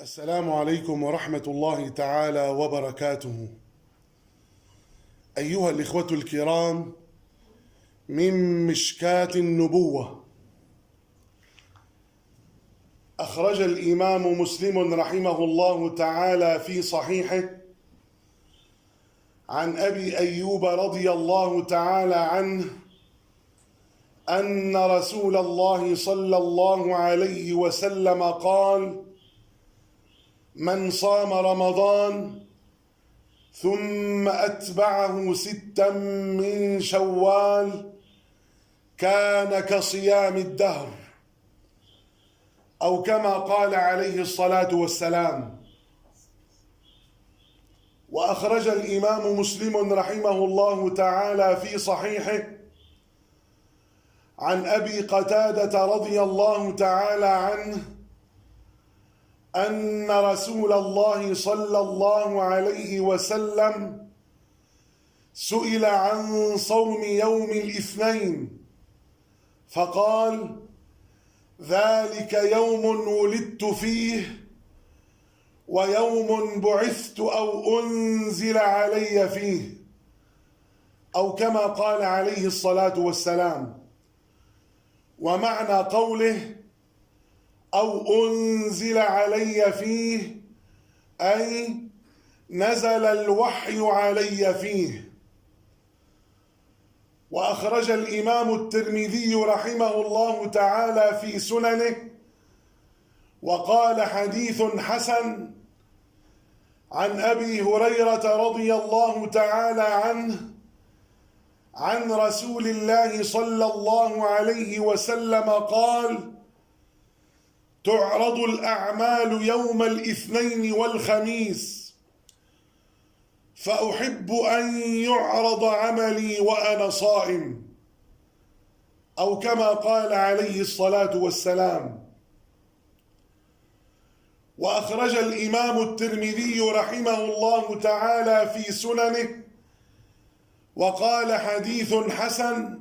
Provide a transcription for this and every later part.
السلام عليكم ورحمة الله تعالى وبركاته. أيها الإخوة الكرام، من مشكاة النبوة. أخرج الإمام مسلم رحمه الله تعالى في صحيحه عن أبي أيوب رضي الله تعالى عنه أن رسول الله صلى الله عليه وسلم قال: من صام رمضان ثم أتبعه 6 من شوال كان كصيام الدهر، أو كما قال عليه الصلاة والسلام. وأخرج الإمام مسلم رحمه الله تعالى في صحيحه عن أبي قتادة رضي الله تعالى عنه أن رسول الله صلى الله عليه وسلم سئل عن صوم يوم الاثنين فقال: ذلك يوم ولدت فيه ويوم بعثت أو أنزل علي فيه، أو كما قال عليه الصلاة والسلام. ومعنى قوله أو أنزل علي فيه أي نزل الوحي علي فيه. وأخرج الإمام الترمذي رحمه الله تعالى في سننه وقال: حديث حسن، عن أبي هريرة رضي الله تعالى عنه عن رسول الله صلى الله عليه وسلم قال: تعرض الأعمال يوم الاثنين والخميس، فأحب أن يعرض عملي وأنا صائم، أو كما قال عليه الصلاة والسلام. وأخرج الإمام الترمذي رحمه الله تعالى في سننه وقال: حديث حسن،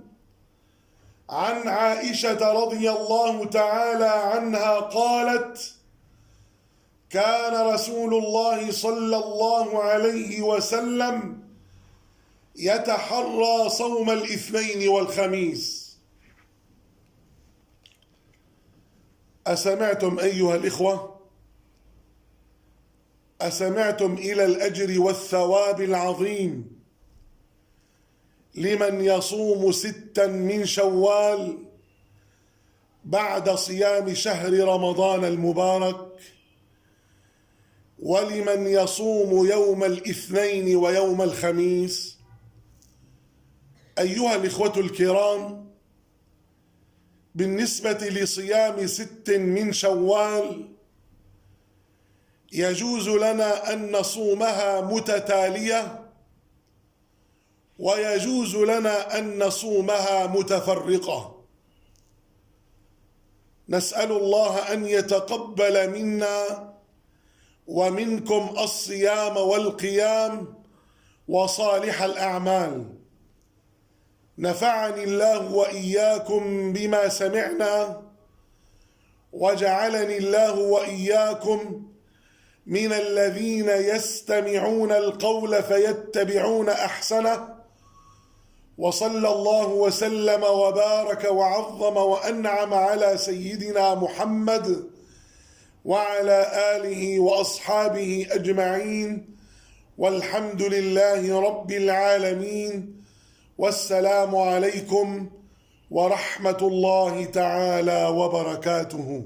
عن عائشة رضي الله تعالى عنها قالت: كان رسول الله صلى الله عليه وسلم يتحرى صوم الاثنين والخميس. أسمعتم أيها الإخوة؟ أسمعتم إلى الأجر والثواب العظيم لمن يصوم 6 من شوال بعد صيام شهر رمضان المبارك، ولمن يصوم يوم الاثنين ويوم الخميس؟ أيها الإخوة الكرام، بالنسبة لصيام 6 من شوال يجوز لنا أن نصومها متتالية، ويجوز لنا أن نصومها متفرقة. نسأل الله أن يتقبل منا ومنكم الصيام والقيام وصالح الأعمال. نفعني الله وإياكم بما سمعنا، وجعلني الله وإياكم من الذين يستمعون القول فيتبعون أحسنه. وصلى الله وسلم وبارك وعظم وأنعم على سيدنا محمد وعلى آله وأصحابه أجمعين، والحمد لله رب العالمين. والسلام عليكم ورحمة الله تعالى وبركاته.